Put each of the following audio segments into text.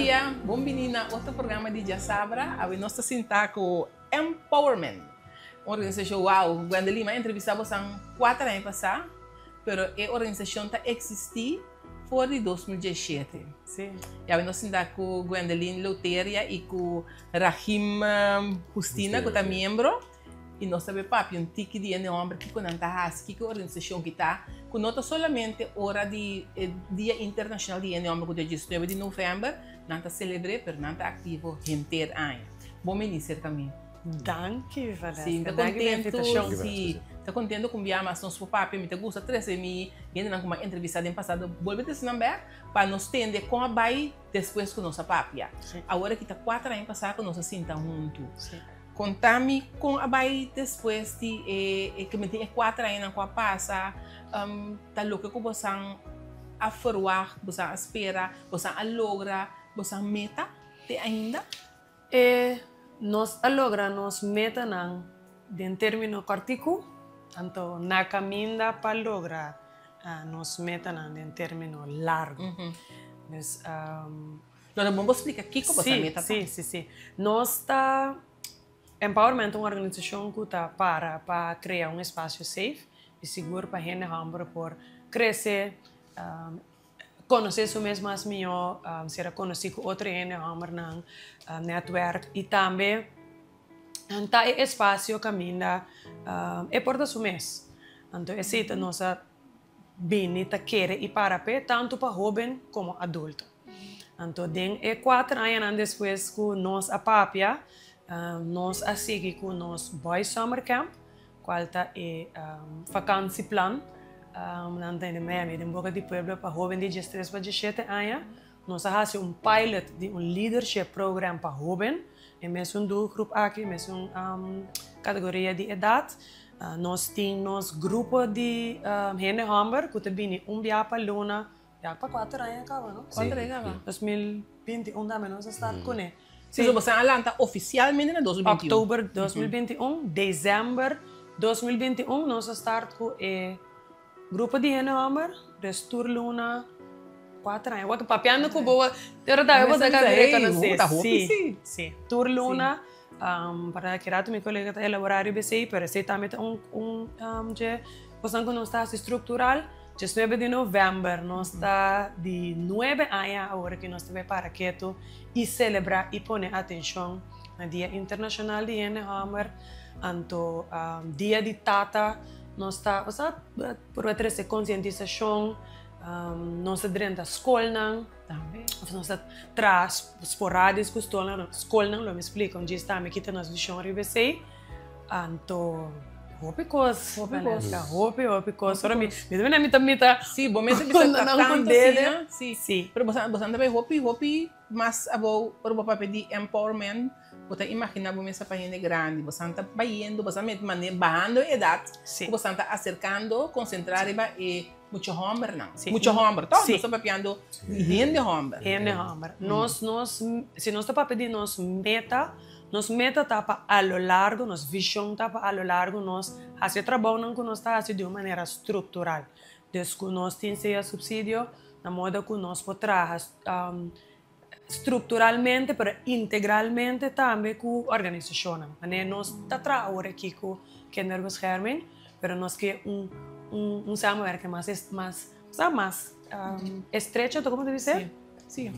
dia, bem-vindo a outro programa de Jassabra. A nossa cinta com Empowerment. Uma organização, uau, Gwendolyn, mas entrevistamos há 4 anos passados, mas a organização está existindo fora de 2017. Sim. E a nossa cinta com Gwendolyn Loteria e com Rahim Justina, que é membro. E nós também papi um tique de homem que quando está aqui que a organização que está que não somente hora de Dia Internacional de Homem que é 19 de novembro não está celebrando mas não está ativo inteiro ano. Bom ministro também. Danke, Vanessa. Sim, está contente. Sim, está contente com o mas nosso papi me gusta 13 e ainda não como entrevista em passado volve esse número para nos tender com a bai depois com nossa papi. Agora que está 4 anos passado com nossa cinta junto. Contame com a bai depois de que me tem 4 anos com a passa tá louco que você a forward, você espera, você a logra, você meta te ainda nós a logra nos meta nang de termino cortico, tanto na caminda para lograr nos meta nang de termino largo. Mas não vamos explicar aqui como você meta. Sim. Nós tá Empowerment é uma organização que está para criar um espaço safe e seguro para a gente por crescer, conhecer o mesmo as melhor, ser conhecido com outro gente no network e também tá espaço caminha é por das mês. Então esse nossa bem tá querer e para tanto para jovem como adulto. Então den 4 anos depois que nós a papia nós a seguir com nós Boys Summer Camp, qual está vacância plan, não tem Miami, em boca de pueblo para jovens de 13 para 17 anos. Nós fazemos pilot de leadership program para jovens, e mesmo grupo aqui, mesmo categoria de idade. Nós temos grupo de gente hammer, que também dia para luna, já para 4 anos acaba, não? 4 anos acaba. 2021 também nós estamos com ele. Sim, você alanta oficialmente em 2021. Outubro 2021, dezembro 2021, nós start com o grupo de Hammer, Restur Luna, 4 anos. Eu papiando com boa, eu vou dar a Sim. Tour Luna, para que rato meu colega está elaborando o BCI, para ser também je, você não está estrutural. 19 de novembro, nós está de 9 anos agora que nós estamos para quieto e celebrar e pôr atenção no Dia Internacional de Hammer, então Dia de Tata, nós está por trazer conscientização, nós está dentro da escola, nós está traz esporádicos com escola, não me explicam, diz também que tem nas visões RBC, então Hopi coisa. Ora me mita. Sim, bom mesmo que você tá tanto assim, sim. Pero você também hopi, mas abo por o papel de empowerment, você imagina bom mesmo para gente grande, você está baindo, você manejando a idade, você está acercando, concentrar e muito homem não, muito homem, todo nós estamos papiando gente homem. Nós, se nós estamos pedindo nos meta tapa a lo largo, nos visão tapa a lo largo, nós fazer trabalho que nós está de uma maneira estrutural. Desde nós temos subsídio, na moda que nós podemos estruturalmente, mas integralmente também com a organização. Nós está trabalhando aqui com kinderbescherming, mas nós queremos samenwerking mais estrecho, como você diz? Sim.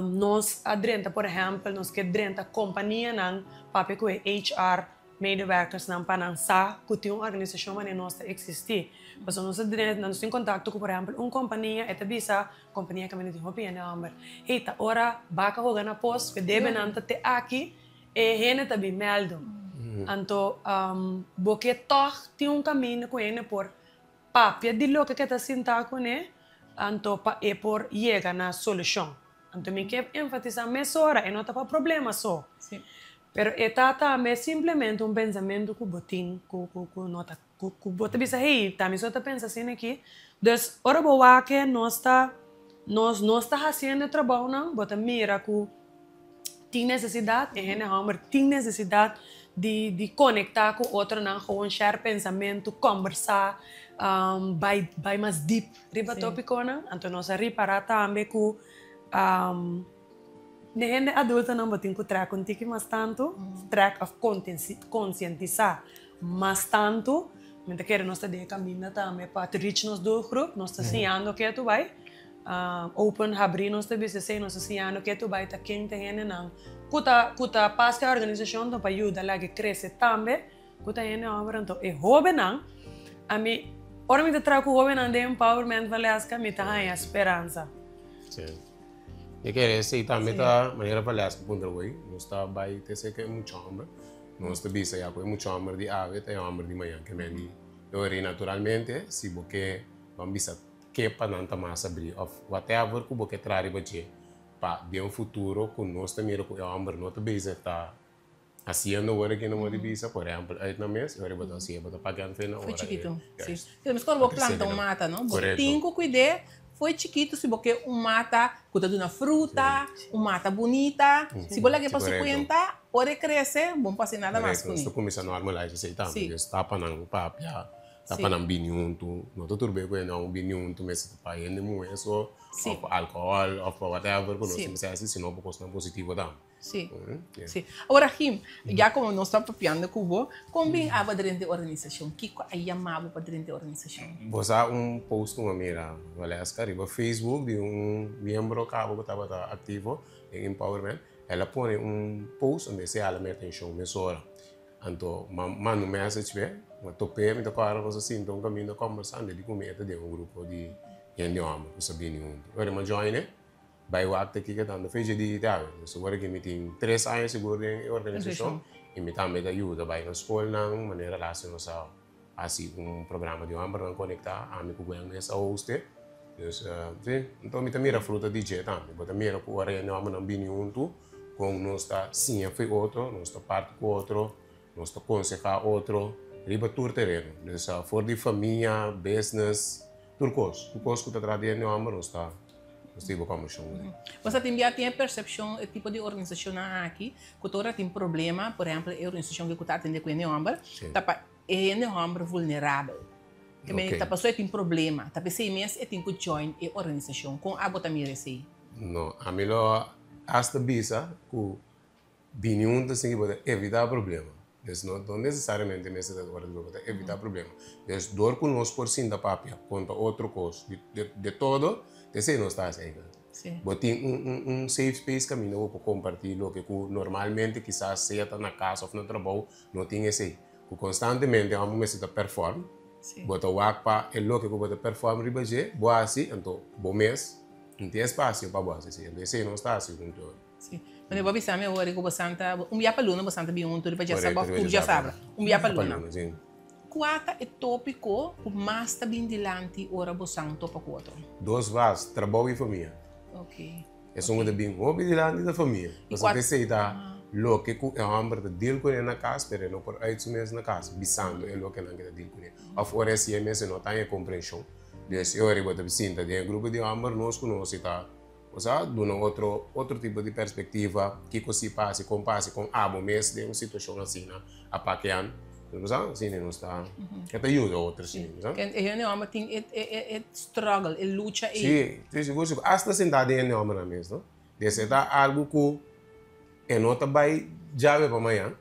Nós adrenta, por exemplo, nós que adrenta companhia nang papi ko HR medewerkers nang panansa que tem uma organização mas nós existir. Mas nós adrenta, nós temos contato com, por exemplo, companhia eta bisa companhia que me tem hopi na number. Eita, ora baka hoga na post que deve nanta te aqui e rene tabi meldo. Anto boque toch tem caminho com ele por papi de lo que está sentado com ele, anto pa e por chega na solução. Então, me quer enfatizar mais hora e não está para problema só. Sim. Pero é simplesmente pensamento que botin, que bota bisa hey, também só tá pensando assim aqui. Então, ora boa que nós está fazendo trabalho não, bota mira que tem necessidade, tem necessidade de conectar com outro não, com share pensamento, conversar, vai mais deep, riba tópico não. Então nós reparar também que de gente adulta não botem que track contigo mais tanto, track of conscientizar mais tanto, mas quer nós de caminho também para reach nos do grupo, nós está ensinando que tu vai, open abrir nós também se nós ensinando que tu vai tá quem tem gente não, kuta passa a organização então para ajudar lá que cresce também, kuta gente agora então é jovem não, a mim ora me trago jovem não de empowerment vale as que me tá a esperança. Sim. Eu quero dizer também da maneira para as que punta hoje, nós está vai ter que muito hambre, nós está bisa já com muito hambre de ave, tem hambre de manhã que me ori naturalmente, se porque vamos bisa que para não mais abrir, of whatever que você traz para de futuro com nós também com o hambre não está bisa tá haciendo agora que não é bisa, por exemplo, aí na mês, eu vou assim, vou pagando feina hora. Foi chiquito, sim. Mas quando você planta uma mata, não? Tem que cuidar. Foi chiquito, se você mata, cuida de uma fruta, uma mata bonita. Se você quer passar cuenta, ora cresce, bom passar nada mais com isso. Estou começando a normalizar isso aí também. Está para não papia, está para não binhunto, não estou tudo bem com não binhunto, mas está para ele não é só álcool, ou whatever, quando você começa assim, senão porque não é positivo também. Sim, sim. Agora, Kim, já como nós estamos papiando com o como bem a dentro da organização? O que é chamado para dentro da organização? Você post com uma mira, vale as no Facebook de membro que estava ativo em Empowerment, ela põe post onde se ela mete em show, mesora. Então, manda message, mas topei, me tocaram, você sinta caminho conversando, de comer de grupo de gente homem, que sabia nenhum. Agora, mas join, vai o acto aqui que está no feijão de Itália. So, agora que me tem 3 anos seguro em organização, e me também ajuda, vai na escola, de maneira relacionada assim, programa de homem para conectar a mim com o nessa host. Então, me também a fruta de jeito também, mas também a coisa é não não bem junto, com nós está sim foi outro, nós está parte com outro, nós está aconselhar outro, riba todo terreno. Então, for de família, business, tudo coisa que está trazendo homem, nós está Você também tem a percepção, o tipo de organização aqui, que toda tem problema, por exemplo, a organização que está atendendo com o homem, é um homem vulnerável. Que a pessoa tem problema, a pessoa mesmo tem que join a organização, com a bota mira assim. Não, a melhor hasta bisa que binhun tem que evitar problema. Não necessariamente evitar problema. Dor com nós por cima da papia, contra outro coisa, de todo. Esse não está assim. Mas tem safe space que eu vou compartilhar, que normalmente quizás seja na casa ou no trabalho, não tem esse. Que constantemente a gente está perform, bota o acpa, é lo que você perform ribaje, boa assim, então bom mês, não tem espaço para boa assim, então esse não está assim com tudo. Sim. Mas eu vou pensar meu hora que você anda, dia para luna, você anda bem um, tudo já sabe, já sabe, dia para luna. Qual é o tópico que mais está bem dilante ora você topa com outro? 2 vasos, trabalho e família. Ok. É só bem dilante da família. Você precisa lo que é um homem que deal com ele na casa, pero não por aí mesmo na casa, bisando é lo que não quer deal com ele. Afora se é mesmo não tem compreensão. Desse eu ribo de sinta de grupo de homens nós conhece tá. Você dá outro tipo de perspectiva que se passe com abo mês de uma situação assim, a paquean. Não sim, não está. Que te ajuda outros, sim. É um homem tem struggle, é luta aí. Sim, seguro. Hasta sentado em homem na mesa, não? Desse tá algo que não tá vai já para amanhã.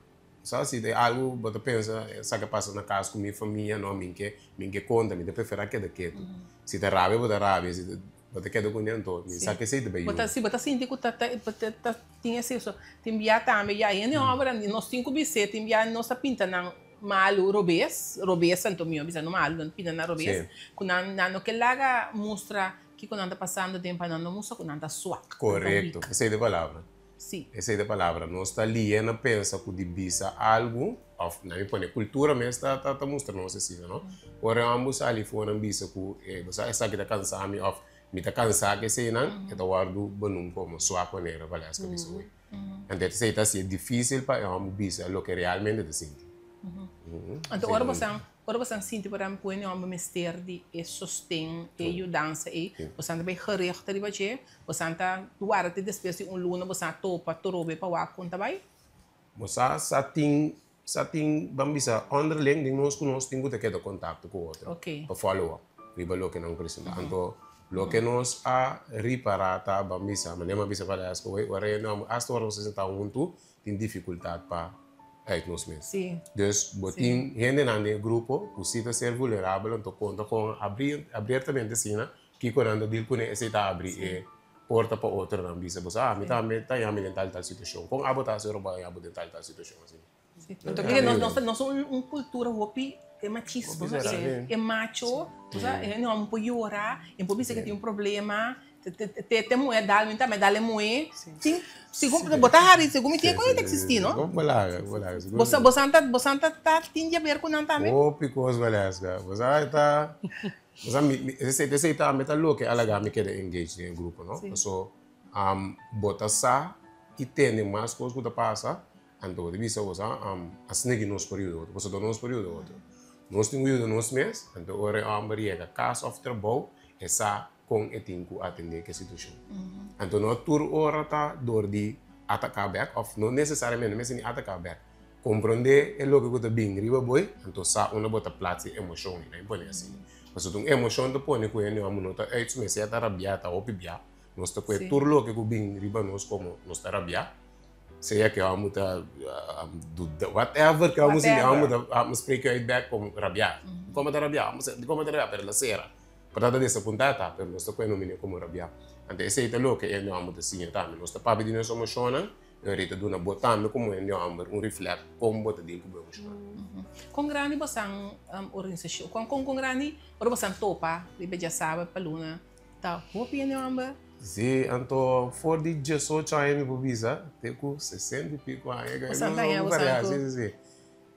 Só se tem algo, você pensa, sabe que passa na casa com minha família, não, minha conta, minha prefere que daquele. Se tem rabia, você rabia, se você quer documentar todo, sabe que sei também. Você sente que tinha isso, tem via também, e aí não obra, nós 5 bicetes, tem via nossa pinta não malu robes santo mio bisano malu non pina na robes kunano que laga mostra que quando anda passando tempo não mostra quando anda swak. Correto, essa é a palavra. Sim. Essa é a palavra. Nós está ali na pensa que de bisa algo, na minha põe cultura mesmo está mostrando nossa assim, não? Ora ambos ali foram bisa que você sabe que está cansado me está cansado que sei não, que está guardo banum como swak maneira, vale as cabeças hoje. Então isso está assim difícil para ambos bisa lo que realmente te sente. Então, ora você sente por exemplo, põe um mistério de sostém e ajudança e você anda bem gericht ali baixo, você anda guarda te depois de luna, você topa torobe para o conta vai. Você sa ting bambisa underling ding nós com nós tem que ter contato com o outro. Okay. Para follow up, riba lo que não precisa. Então Lo que nos a reparar tá bambisa, mas nem uma bisa para as coisas, agora não, as toras vocês estão junto, tem dificuldade para uit nos mesmos. Sim. Dus, botin, gente na grupo, o sítio ser vulnerável, então conta com abertamente assim, que quando deal com esse está abrir porta para outra na bisa, você me tá em tal situação, com a botar ser roubar em tal situação assim. Então, porque nós somos uma cultura hopi é machismo, é macho, não é para chorar, é para dizer que tem problema, tem mulher dá, mas dá mulher, sim, segundo botar hari, segundo me tinha coisa existir, não? Vamos lá. Você tá tem a ver com não também? Oh, picos valesca, você tá, você tá metalo que alaga me quer engage em grupo, não? So, botar sa e tem mais coisas que passa, então de vista você asnegi nos período, você dá nos período outro. Nós temos ido nos meses, então agora a Maria casa of trabalho essa com etinku atender que situação. Então não tur ora tá dor de atacar back, of não necessariamente mas nem atacar back. Compreender é logo que tu bem riba boy, então sa uma bota place emoção, né? Põe assim. Mas tu emoção tu põe com ele uma nota, é isso mesmo, é rabiata ou pibia. Nós tu põe tur logo que bem riba nós como nós tá rabia. Seja que vamos whatever que vamos spreken uit back como rabiar. Como da rabiar, como da rabiar per la sera. Portanto dessa puntata per nostro quello nomine come rabiar. Ante esse te lo che è no da signa tammi. Nostro papi di noi sono shona, e rete d'una botando come è no un riflect come bota di come shona. Con grani basang organizasyon. Con grani ora basang topa, libe já sabe paluna. Tá, hopi no amber. Sim, então, for de gesso chain bobisa, tem com 60 e pico anos. Você tá aí, você sim.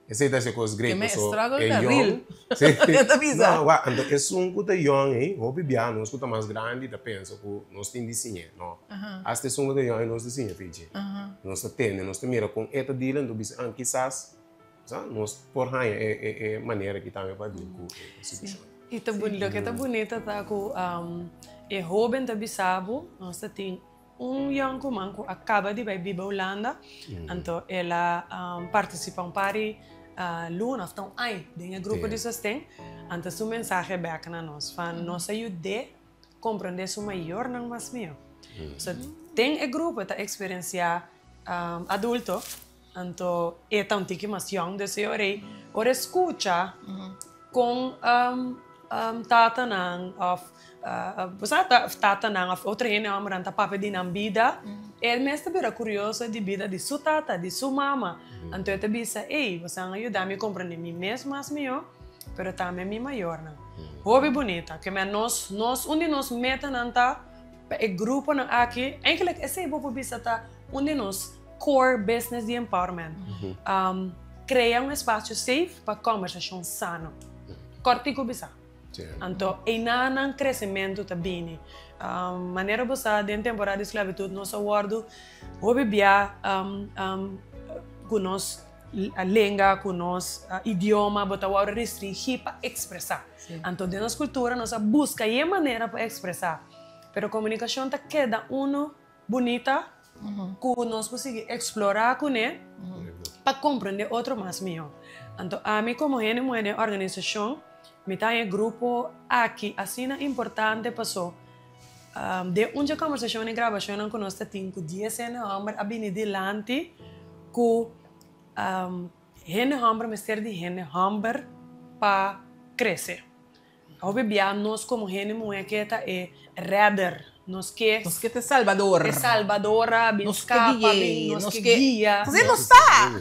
Esse daí é coisa grande, so é real. Sim. Não, então é um que young, hein? O bibiano, nós que mais grande, da pensa que nós tem desenho, não? As é um que young, nós desenho, filho. Nós temos, nós mira com esta dealing do bis, quizás, nós por aí é maneira que também vai vir com a situação. E tá bonito, que tá bonita tá com é jovem da Bissau, nós tem young man que acaba de ir para Holanda, então ela participa pari luna, então ai, tem grupo de sustento, então sua mensagem é back na nós, fan nós ajude compreender sua maior não mais meu. So tem grupo tá experienciar adulto, então é tão tique mais young desse ora escuta com tatanang of tatanang of outra gente amoranta papo de nambida mesmo era curioso de vida de sua tata de sua mama então eu disse ei você ajuda me compreender mim mesmo mas meu pero também me maior não hobby bonita que nós onde nós meta nanta é grupo na aqui eigenlijk esse bobo bisa tá onde nós core business de empowerment criar espaço safe para conversação sano cortico bisa. Então, é um crescimento também. Maneira você de temporada de esclavitud, nós aguardo o bebê com nós a língua, com nós idioma, botar o restringir para expressar. Então, de nossa cultura, nós busca a maneira para expressar. Mas a comunicação tá queda bonita, que nós conseguimos explorar com ele para compreender outro mais melhor. Então, a mim como organização me tem grupo aqui, assim é importante passou. De uma conversação e gravação que nós temos com 10 anos, a bem delante com gente hambre, mas ter de gente hambre para crescer. Obviamente nós como gente mulher que é radar, nós que é Salvador. É Salvadora, nós que guia. Você não está.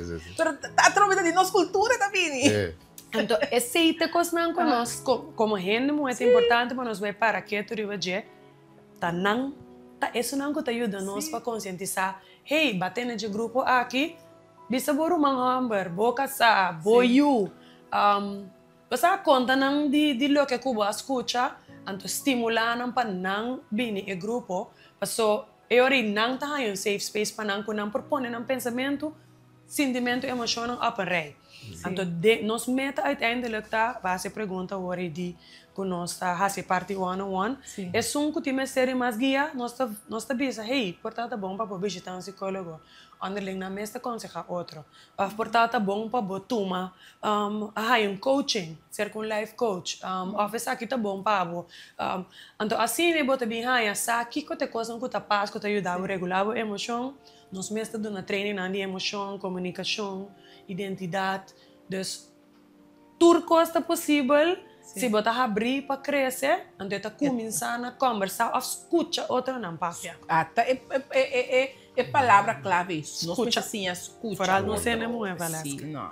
Através de nossa cultura também. Então, esse coisa não conosco, como gente muito importante para nós ver para que tu riba je, isso não te ajuda nós para conscientizar, hey, batendo de grupo aqui, bisa boru manghamber, boca sa, boyu, você conta não de lo que Cuba escuta, então estimular não para não bini e grupo, passo eu não tá aí um safe space para não propor um pensamento, sentimento, emoção, open rei. Então, nós meta uiteindelijk tá, base pergunta hoor de que nós está hace parte one-on-one. É que tem série mais guia, nós está bisa, hey, portanto bom para visitar um psicólogo. Onderling na mesta aconseja outro. Portanto bom para botuma, coaching, ser com life coach. Office aqui tá bom para então assim né bota bem aí, aqui que te coisa que tá paz, que te ajuda a regular a emoção. Nós mesta do na training na emoção, comunicação, identidade. Dus tudo costa possível, se você abrir para crescer, então está começando a conversar, a escutar outra não papia. É palavra clave isso. Nós Escuta. assim, escuta. Fora não sei nem muito, Valesca. Sim, não.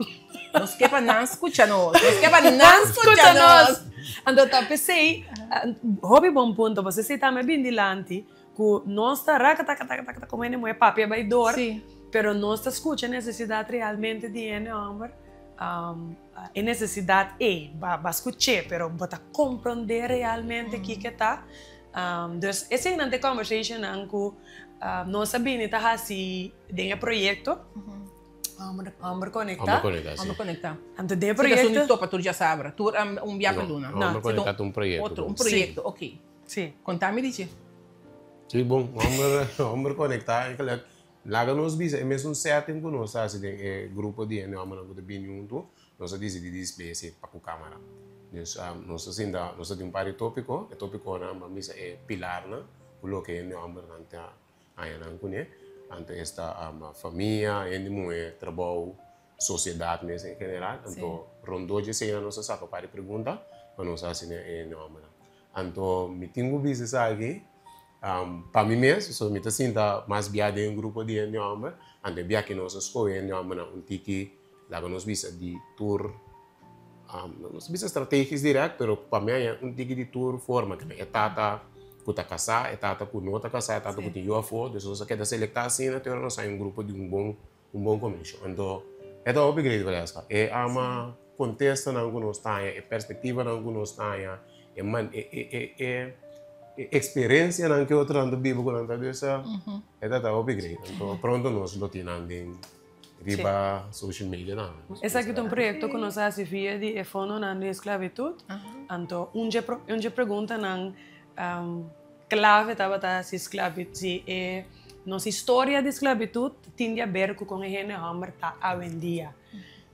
Nós que para não escutar nós. Nós que para não escutar nós. Então, eu pensei, hobby bom ponto, você se está me bem dilante, que nós está comendo muito papia, vai dor, pero nós está escutando a necessidade realmente de homem. A necessidade vai escutar, pero vai compreender realmente o que está. Então, essa é a conversação que nós sabemos que assim de projeto. Vamos conectar. Vamos conectar. Então, de projeto. Você topa tu já sabe. Tu viaje luna. Vamos conectar um projeto. Um projeto, ok. Sim. Contame disso. Sim, bom. Vamos conectar. Lá nos bisa, é mesmo certo que nós assim de grupo de nós que bem junto, nós decidimos display para a câmera. Nós assim nós temos um par de tópico, o tópico na misa é pilar na, o que nós nante aí na cune, ante esta família, trabalho, sociedade mesmo em geral, então rondo de sei nós saca para pergunta, nós assim nós então me tenho business aqui. Para mim mesmo, me sinto mais viado em um grupo de homens, ante via que nós escolhemos um tiki, lá nós visa de tour, nós visa estratégias direto, pero para mim é um tiki de tour forma que é tata que tá casar, é tata que não tá casar, é tata que tem UFO, então nós quer selectar assim, então nós sai um grupo de um bom comissão. Então é da upgrade Valesca, é uma contexto não que nós está, é perspectiva não que nós está, é experiência não que outro ando vivo com anda dessa é da upgrade então pronto nós lo tinamos em riba social media não esse aqui é um projeto que nós fazemos via de fundo na esclavitud então onde pergunta não clave estava se esclavitud é nossa história de esclavitud tem a ver com a gente hammer tá hoje em dia.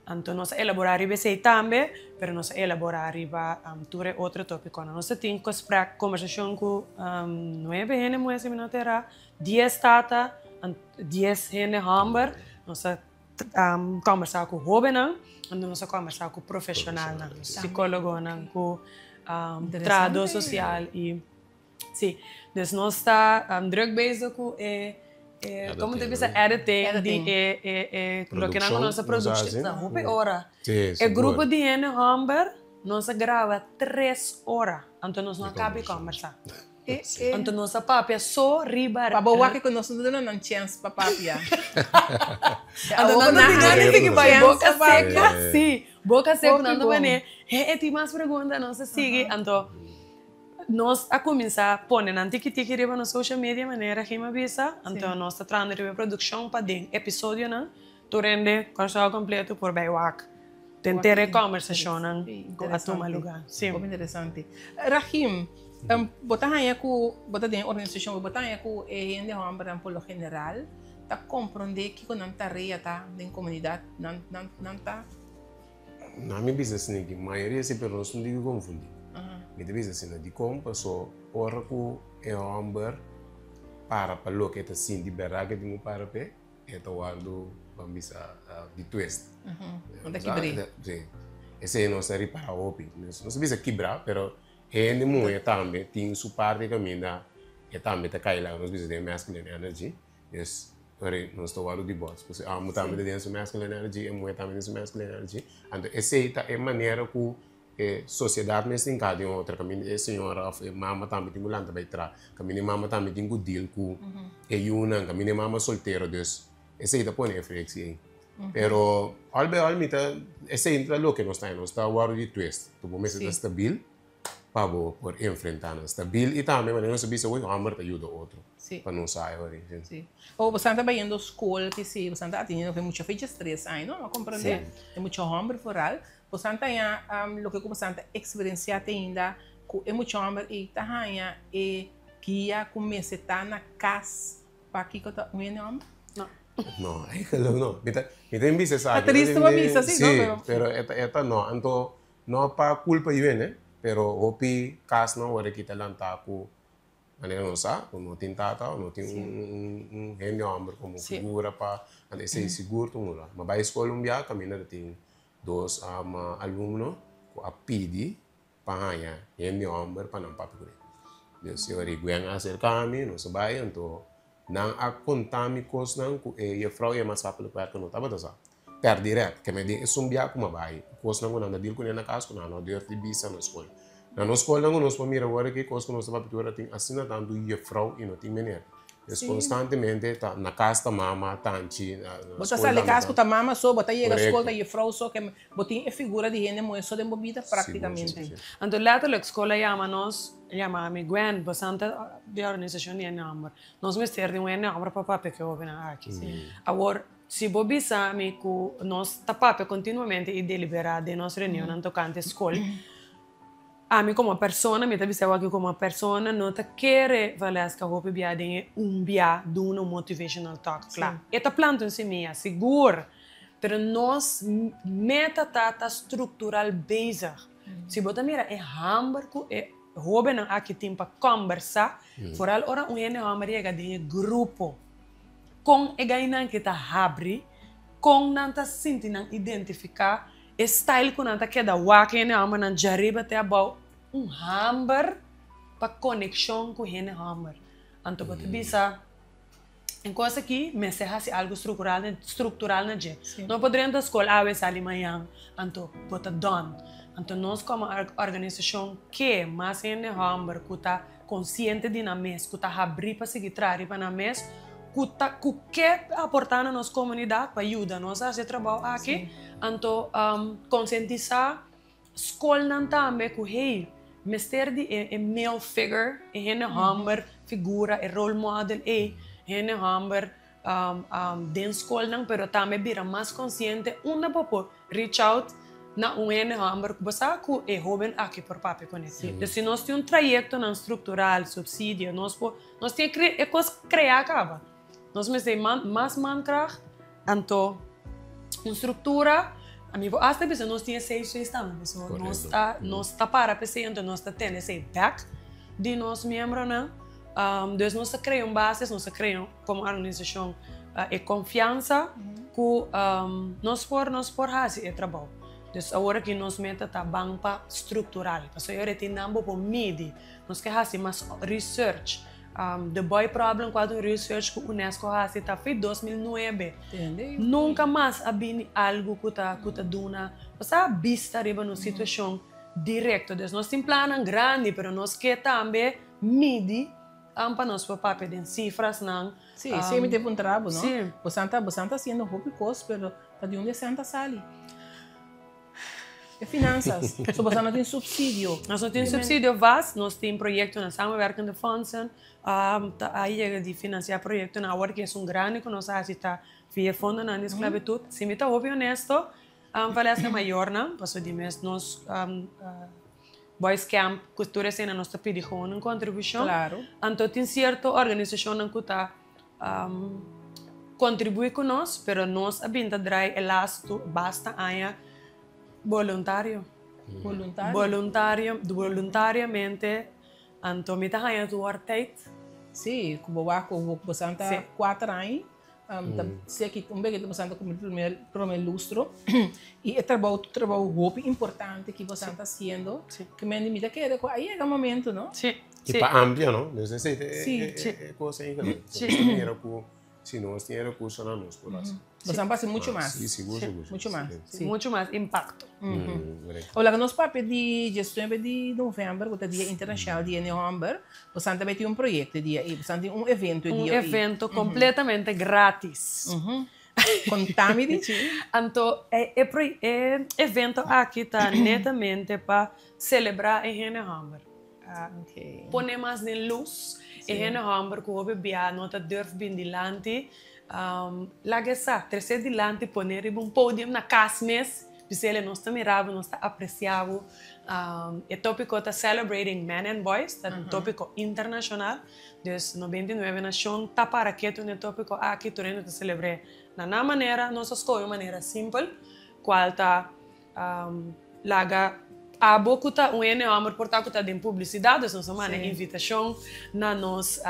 Então, nós elaboraremos também, mas nós elaboraremos outro tópico. Nós temos conversação com 9 gente mulheres seminatera, 10 tata, 10 gente hammer, nós conversamos com jovens, nós conversamos com profissionais, psicólogos, com trabalhador social. Sim, então nós estamos druk bezig com como te dice, editing, lo que nós produzimos, uma hora. O grupo de Hamber, nós grava 3 horas, então nós não acabamos de conversar. Então nossa papia só riba. Para boa que nós não damos chance para papia. Então nós não temos que vai boca seca, sim, boca seca, não vai tem mais perguntas, nós sigue, então nós a começar a pôr na tiki-tiki riba na social media maneira que me avisa, então nós está trazendo a produção para dentro episódio não, tu rende conversado completo por Baywalk, tentar conversação com a tua lugar. Sim. Muito interessante. Rahim, botar aí com botar dentro organização, botar aí com gente homem por lo general, tá compreender que quando tá reia tá dentro comunidade não tá. Na minha business ninguém, maioria se pessoas não digo confundir. Me deve assim de como passou ora com é homem para o que está sim de berraga de mu para pé é tawando vamos de twist. Onde que brilha? Sim. Esse não seria para o opi. Não se bisa quebrar, pero é de mu é também tem sua parte caminho é também tá cair lá nos bisa de masculine energy. Yes. Ora nós estamos de boss, porque mu também de sua masculine energy, mu também de sua masculine energy. Então esse é maneira que sociedade mesmo tem cada outra caminho é senhora mama também tem mulher também tra caminho mama também tem que deal com uma caminho mama solteiro dus esse aí põe reflexo aí pero almita esse entra lo que nós está guardo de twist tu bom está stabil para por enfrentar stabil e também mas não se bisa o amor te ajuda outro para não sair origem sim ou você está indo à escola que se você está tendo muita feita estresse aí não compreender é muito homem foral você tem lo que você está experienciando ainda é muito hambre e tahanha e guia começa tá na casa para que tá um hambre. No, no. Mita invisa sa. Triste uma misa, sí, no, pero esta no. Anto no pa culpa yun pero hopi kas no ora kita lanta ku manera no sa, como tintata, no tin un genio hambre como figura pa ande sei seguro tu mula. Mabai escola umbia camina tin dos alumno ku apidi pahanya genio hambre pa nampa pigure. Deus yori guang acer kami no sabai anto nang a contami cos nang ku e frau e mas papel per que não tava dasa per direto que me di sumbia kuma bai cos nang na dil ku na kas ku na no dir di bisa no escola na no escola nang nos pamira agora que cos ku nos tava pitura tin assina tanto e frau e no tin menere es constantemente ta na casa mama tanchi bota sale casa ta mama so bota llega escola e frau so que botin e figura de gente moe so de movida praticamente anto later la escola llama mi Gwen bastante de organización de nombre nos mister de un nombre papá que eu venho aqui agora se bobisa mi ku nos tapapa continuamente e deliberar de nos reunião anto cante escola a mim como persona, me tá dizendo aqui como persona, não tá querer valesca roupa biadinha bia de uma motivational talk, claro. Eta planta em semia, seguro, pero nós meta tá estrutural base. Se botar mira é hamburgo é roupa não aqui tem para conversar, foral ora ene hamburgo é de grupo, com é gainan que tá abre, com não tá sentindo identificar style ko nanta keda wake ne ama nan jariba te abau hammer pa conexão com hene hammer anto bota bisa em coisa aqui me se hasi algo estrutural na je não poderia da escola aves ali manhã anto bota don anto nós como organização que mais hene hammer kuta consciente de na mes kuta abrir para seguir trari para na mes ku que aportar na nossa comunidade para ajudar nós a fazer trabalho aqui anto conscientizar escola também que hey mister de male figure hene hammer figura role model hene hammer den escola não pero também vira mais consciente uma popo reach out na hene hammer que você ku jovem aqui por papo com ele então se nós temos trajeto na estrutural subsídio nós tem que criar acaba nós mais mankracht, anto uma estrutura, amigo, hasta vezes nós tínhamos 6 também, nós está para pensar, então nós está tendo esse back de nós membros, né? Então nós criamos bases, nós criamos como organização e confiança que nós por fazer o trabalho. Então agora que nós meta tá banca estrutural, porque eu retinambo por midi, nós quer fazer mais research. The Boy Problem, quando research que a UNESCO fez, está feito em 2009. Entendi. Nunca mais havia algo que está dando. Você vista riba na situação direta. Nós temos plano grande, mas nós queremos também medir para nós papel de cifras. Sim, sempre tem um trabalho, não? Sim. Você está fazendo roupa coisa, mas está de onde você está sali? É finanças. Só você não tem subsídio. Nós não temos subsídio vast, nós temos projeto na samenwerkende fondsen. Aí é de financiar projeto na hora que é grande que nós está via fundo na esclavitud. Se me está honesto, valeu maior, não? Passou de mês nós Boys Camp, cultura cena nós está pedindo uma contribuição. Claro. Então tem certa organização que está contribui com nós, pero nós abinda drai elasto basta aí voluntariamente anto mita hanya tu artait sim como vou bastante 4 anos se aqui bem que bastante como primeiro lustro e é trabalho roupa importante que você está fazendo que me limita que aí é o momento não sim e para amplia não necessita coisa aí se nós temos recursos na nossa população. Você passa muito mais. Sim, muito mais. Muito mais impacto. Olha, nós para de gestão de novembro, que é Dia Internacional de Novembro, você também tem projeto você tem evento evento completamente grátis. Contame de Então, evento aqui está netamente para celebrar em novembro. Põe mais na luz e novembro que o bebê não está durf bem dilante lá que está terceiro dilante põe um pódio na casmes Bisele nós está mirado, nós está apreciado. O tópico está celebrating men and boys, está tópico internacional. Dus 99 nação está para que tu no tópico aqui tu rende celebrar na maneira, nós escolhemos maneira simples, qual está laga a boca tá amor por tá de publicidade, nós somos uma invitação na nós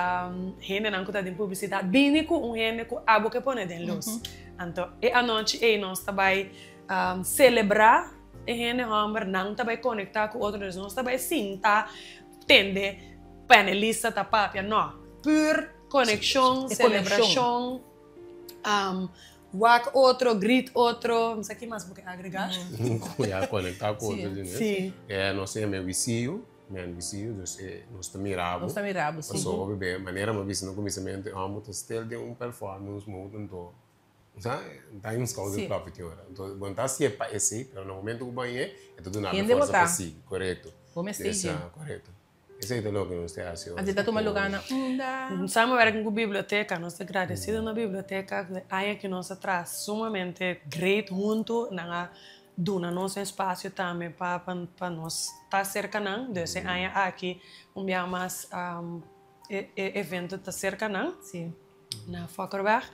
gente não tá de publicidade, bem com com a boca põe de luz. Então, a noite nós também celebrar gente amor não também conectar com outros, nós também sentar, tende panelista tá papia, não, pur conexão, celebração, walk outro, greet outro, não sei o que mais vou agregar. Conectar com outros, sim. Nós temos vicio, nós estamos mirados. Nós mirados, sim. Só bem, maneira uma vez no começamento, vamos estar de performance mode, então, tá uns causas próprias então, bom tá se é esse, mas no momento que banhe, é tudo nada força para si, correto? Como stage. Correto. Esse é o que nós temos. Antes de tomar lugar na Estamos a ver com a biblioteca, nós estamos agradecidos na biblioteca, aí que nós traz sumamente great junto na duna nosso espaço também para nós estar cerca não, desse aí aqui dia mais evento está cerca não, sim, na Fakerberg,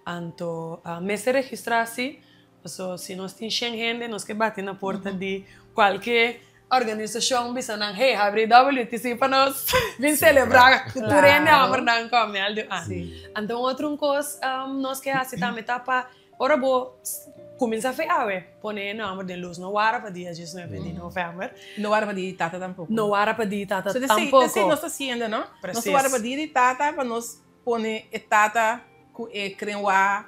então me se registrar-se, se nós temos gente, nós que bater na porta de qualquer organização bisa nang hey abrir WTC para nós vir celebrar turene amor nang come aldo então outro coisa nós que assim também tá para ora bo começa a feawe pone no amor de luz no ara para dia 19 de novembro no ara para dia tata tampouco no ara para dia tata tampouco assim nós está sendo não nós ara para dia tata para nós pone tata com creua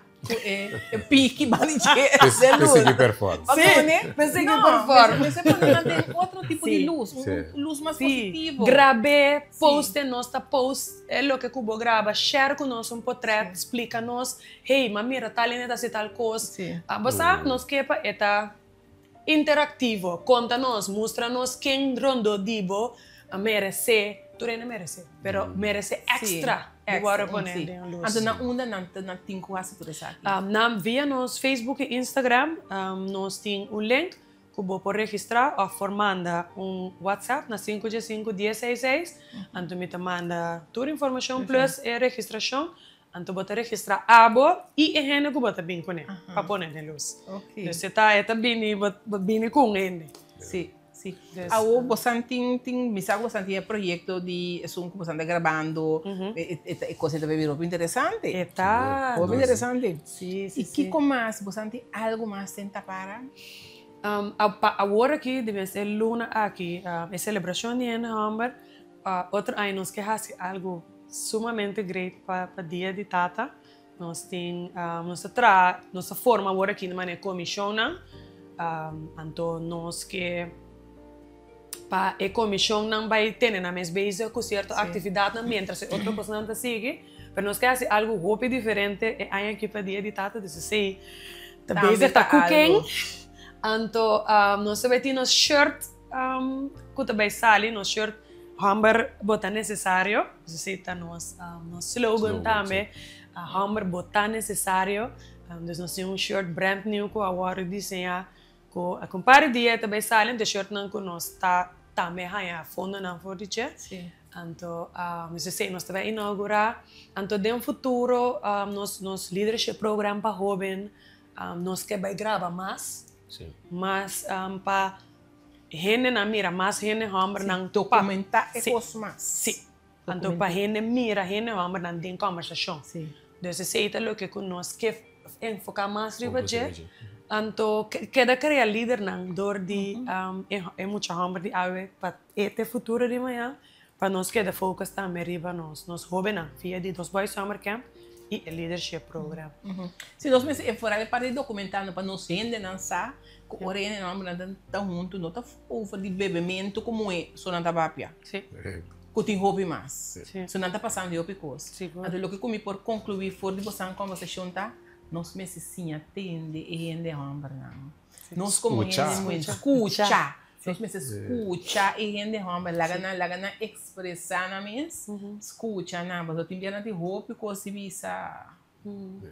pique, balite, pensei que performance. Sim, pensei que performance. Você pode manter outro tipo de luz, luz mais positivo. Grabe, poste nossa post, é o que Cubo grava, share com nós portrait, explica nos, hey, mira, tal e tal coisa. Basta nos quepa eta interativo, conta-nos, mostra-nos quem rondou dibo a merece, tu não merece, pero merece extra. Agora poner luz. Então na onda não tem quase por isso aqui. Via nos Facebook e Instagram, nós temos link que você pode registrar ou formando WhatsApp na 5G5-1066. Então me manda toda a informação plus a registração. Então você registrar abo e a gente que você bem com ele para poner luz. Então você está bem com ele. Sim. Sim. Ao você tem projeto de som que você está gravando, é coisa também muito interessante. Muito interessante. Sim. E que mais você tem algo mais tenta para? Agora aqui deve ser luna aqui, é celebração de Hammer. Outro ano nós que faz algo sumamente great para dia de tata. Nós tem nossa forma agora aqui de maneira comissão, então nós que para a comissão não vai ter na mesma base com certa atividade, mientras outra pessoa não sigue, mas nós queremos algo muito diferente, e aí aqui para dia de tata, diz assim, a base está cooking, então nós vai ter nosso shirt, que também sai, nosso shirt, Hammer bota necessário, necessita nosso slogan também, Hammer bota necessário, então nós temos shirt brand new que agora desenha, com para dia também sai, o shirt não que nós também há fundo não for dizer, então nós também inaugurar, então de futuro nos leadership program para jovem, nós que vai gravar mais para gente na mira, mais gente hammer não documentar e coisas mais. Sim, então para gente mira, gente hammer não tem conversação. Então se é o que nós que enfocar mais riba je. Então, cada criar líder não dor de é muito hammer de ave para este futuro de manhã para nós que focar também riba nós jovens não via de dos boys summer camp e o leadership program. Se nós me for para documentar para nós gente não sa que ora não tá junto não tá over de bebimento como é só na tabapia. Sim. Que tem hobby mais. Se não tá passando de outra coisa. Então, o que comi por concluir for de você conversação tá nós meses sim atende e ainda hambre não. Nós como escuta. Nós meses escuta e ainda hambre lá gana expressar na mês. Escuta não, mas eu tenho biana de roupa e coisa visa.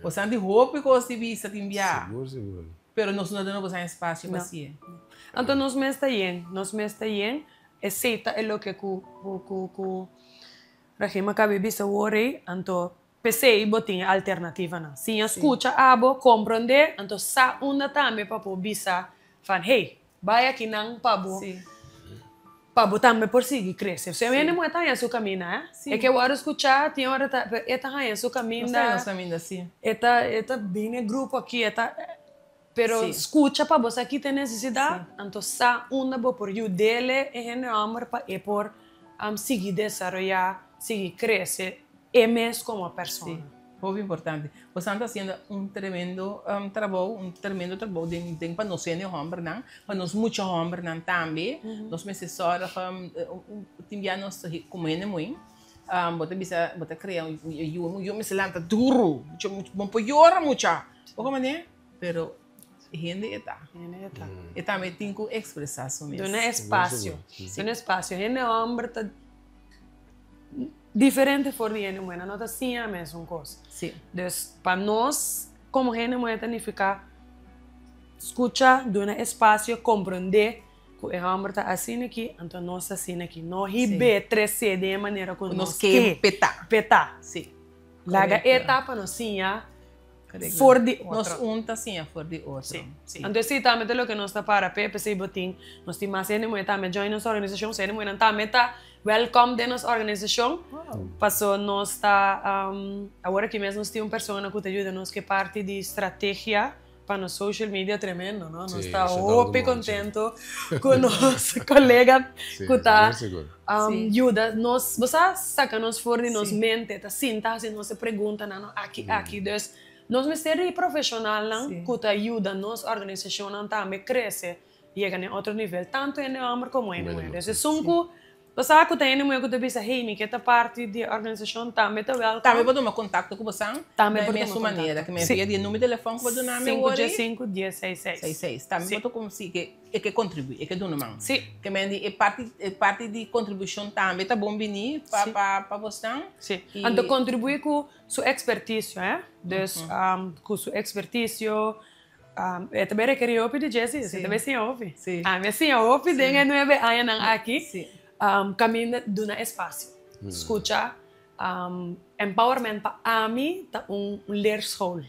Você ande roupa e coisa visa tem bia. Seguro. pero nós não damos espaço para si. Então, nós me está bem, aceita o que o regime acaba de dizer, então, pensei botin alternativa não. Se escuta abo, compreende, então sa onda também para po bisa fan hey, vai aqui não pabo. Pabo também por seguir crescer. Se eu não está em seu caminho, é que eu hora escutar, tem hora tá em seu caminho. Nosso caminho sim. Eta bem grupo aqui, pero escuta para você aqui tem necessidade, então sa onda bo por you dele e gene amor para e por seguir desarrollar, seguir crescer. Mesmo como pessoa. Sim, muito importante. Você está fazendo tremendo trabalho para nós ser homem, não? Para nós muitos homens não também. Nós necessitamos nós como é muito. Bota criar eu me lanta duro, bom para llorar muito. Como é? Pero gente está. E também tem que expressar isso mesmo. Dona espaço, gente homem está diferente for de gente humana, não está assim a mesma coisa. Sim. Então, para nós, como gente humana, significa escutar, dar espaço, compreender que o homem está assim aqui, então nós está assim aqui. Não ribe, crescer de maneira que nós quer petar. Sim. Laga etapa não sim, for de outro. Nós está assim, for de outro. Sim. Então, se também é o que nós está para Pepe, se botin, nós temos mais gente humana, também join nossa organização, gente humana também está welcome de nossa organização. Passou nós está agora que mesmo nós temos pessoa que ajuda nós que parte de estratégia para no social media tremendo, não? Nós está muito contento com nosso colega que está ajuda nós, você saca nós fora de nossa mente, tá sinta assim nós pergunta não aqui, então nós ministério profissional não que ajuda nossa organização também crescer e chegar em outro nível, tanto em homem como em mulher. Esse sunco você que tem uma coisa pensa, hey, me quer parte da organização também tá welcome. Também pode tomar contato com você. Também pode tomar maneira, que me envia de número de telefone para donar meu hoje. 5G5 Também pode conseguir que contribui, que dona mão. Sim. Que me é parte de contribuição também tá bom venir para você. Sim. Então contribuir com sua expertise, então com sua expertise. Eu também requeri ouvir de Jessie, você também sim ouve. Sim. Mas sim ouve, dengue não é aí aqui. Sim. Caminho de um espaço. Escuta, empowerment para mim tá leerschool.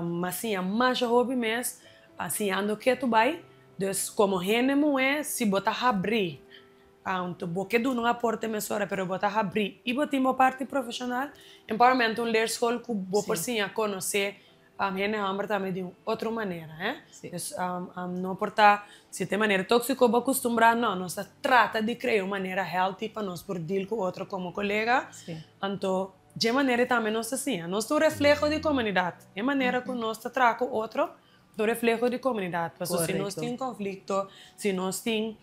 Mas sim, mais hobby mesmo, assim, ando que tu vai, então, como gente mulher, se botar abrir, tu boque do não aporte mesora, pero botar abrir, e botar uma parte profissional, empowerment leerschool que vou por sim a conhecer gente homem também de outra maneira, não portar se tem maneira tóxica ou acostumbrado, não, nós trata de criar uma maneira healthy para nós por deal com outro como colega, então de maneira também nós assim, nós temos reflexo de comunidade, de maneira que nós trata com outro, do reflexo de comunidade, porque se nós tem conflito, se nós tem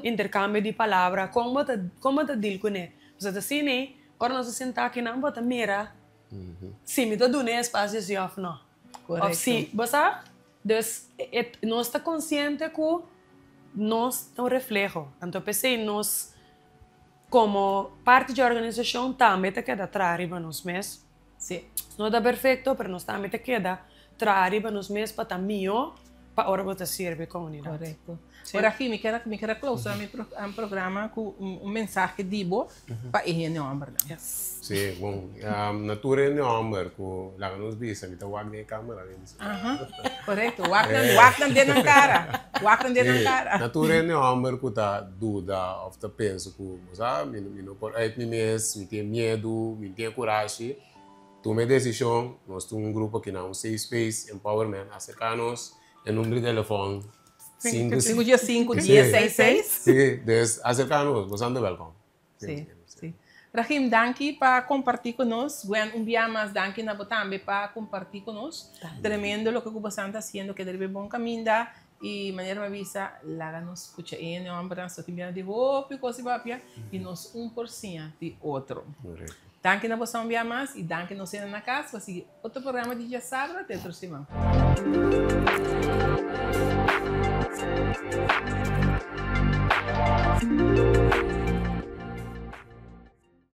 intercâmbio de palavras, como tá deal com ele, você assim né, ora nós sentar aqui não bota mira sim, me dá espaço de off não. Correto. Sim, você, nós está consciente que nós é reflexo. Então pensei nós como parte da organização também te queda atrás para nós mesmos. Sim. Não está perfeito, mas nós também te queda atrás para nós mesmos para também para hora você servir a comunidade. Correto. Agora aqui me quero closar meu programa com mensagem de boa para ele homem. Sim, bom, natura é homem, que lá nos diz, me tá wag na câmera, correto, wag na dentro na cara, natura é homem que tá dúvida, ou tá pensa que, sabe, não por aí mesmo, me tem medo, me tem coragem, tome decisão, nós temos grupo que não safe space, empowerment, acercar-nos, em número de telefone 5G5 Sim, acercar-nos, você é welcome. Sim. Rahim, danke para compartilhar conosco. Bueno, dia mais danke na também para compartilhar conosco. Tremendo o que você está fazendo, que deve bom caminho e maneira me visa, lá nos escuta e não abraço que me de roupa e coisa papia e nós 1% de outro. Danke na você dia mais e danke nos na casa para seguir outro programa de dia sábado até outra semana.